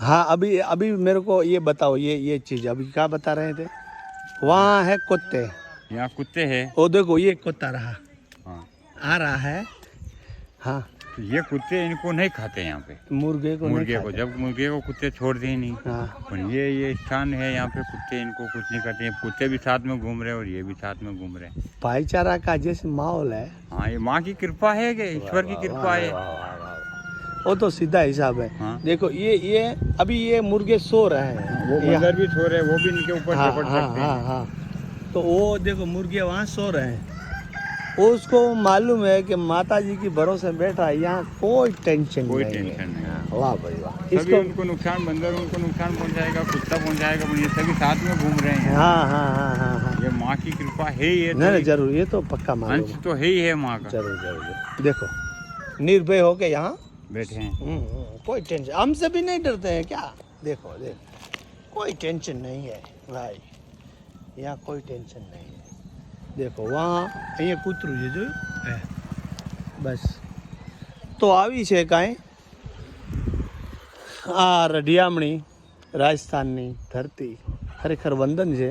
हाँ अभी अभी मेरे को ये बताओ, ये चीज अभी क्या बता रहे थे? वहाँ है कुत्ते, यहाँ कुत्ते हैं। वो देखो ये कुत्ता रहा, हाँ आ रहा है। हाँ तो ये कुत्ते इनको नहीं खाते यहाँ पे, मुर्गे को नहीं मुर्गे को। खाते। जब मुर्गे को कुत्ते छोड़ दिए नहीं, हाँ पर ये स्थान है यहाँ पे कुत्ते इनको कुछ नहीं करते हैं। कुत्ते भी साथ में घूम रहे हैं और ये भी साथ में घूम रहे हैं। भाईचारा का जैसे माहौल है। हाँ ये माँ की कृपा है कि ईश्वर की कृपा है। वो तो सीधा हिसाब है। हाँ। देखो ये अभी ये मुर्गे सो रहे हैं, वो बंदर भी सो रहे हैं, वो भी इनके ऊपर हाँ, से पड़ हाँ, सकते हाँ, हैं। हाँ। तो वो देखो मुर्गे वहाँ सो रहे हैं, उसको मालूम है कि माता जी की भरोसे बैठा है, यहाँ कोई टेंशन कोई नहीं टेंशन है। नहीं। हाँ, वाह भाई वाह। सभी इसको उनको नुकसान, बंदर उनको नुकसान पहुंचाएगा, कुत्ता पहुंचाएगा, पर ये सभी साथ में घूम रहे हैं। हाँ हाँ हाँ हाँ हाँ। ये माँ की कृपा है। ये नहीं नहीं जरूर, ये तो पक्का मालूम अंश है। तो है ही है माँ का। जरूर जरूर जरूर। देखो निर्भय होके यहाँ बैठे हैं। कोई टेंशन, हमसे भी नहीं डरते हैं क्या? देखो देखो कोई टेंशन नहीं है भाई, यहाँ कोई टेंशन नहीं है। देखो वहाँ અહીંયા કૂતરું છે જોયું હે બસ. તો આવી છે કાંઈ આ રઢિયામણી રાજસ્થાનની ધરતી. ખરેખર વંદન છે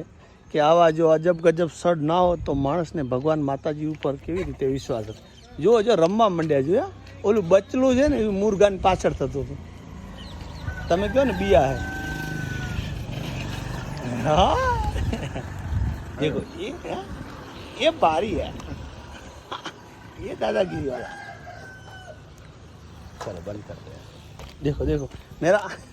કે આવા જો અજબ ગજબ સ્થળ ના હોત તો માણસને ભગવાન માતાજી ઉપર કેવી રીતે વિશ્વાસ હતો. જો જો રમવા માંડ્યા જોયા, ઓલું બચલું છે ને એ મુરગાની પાછળ થતું હતું. તમે કહો ને બિયા હે. हाँ देखो ये बारी है, ये दादागिरी वाला. चलो बंद कर दो. देखो देखो मेरा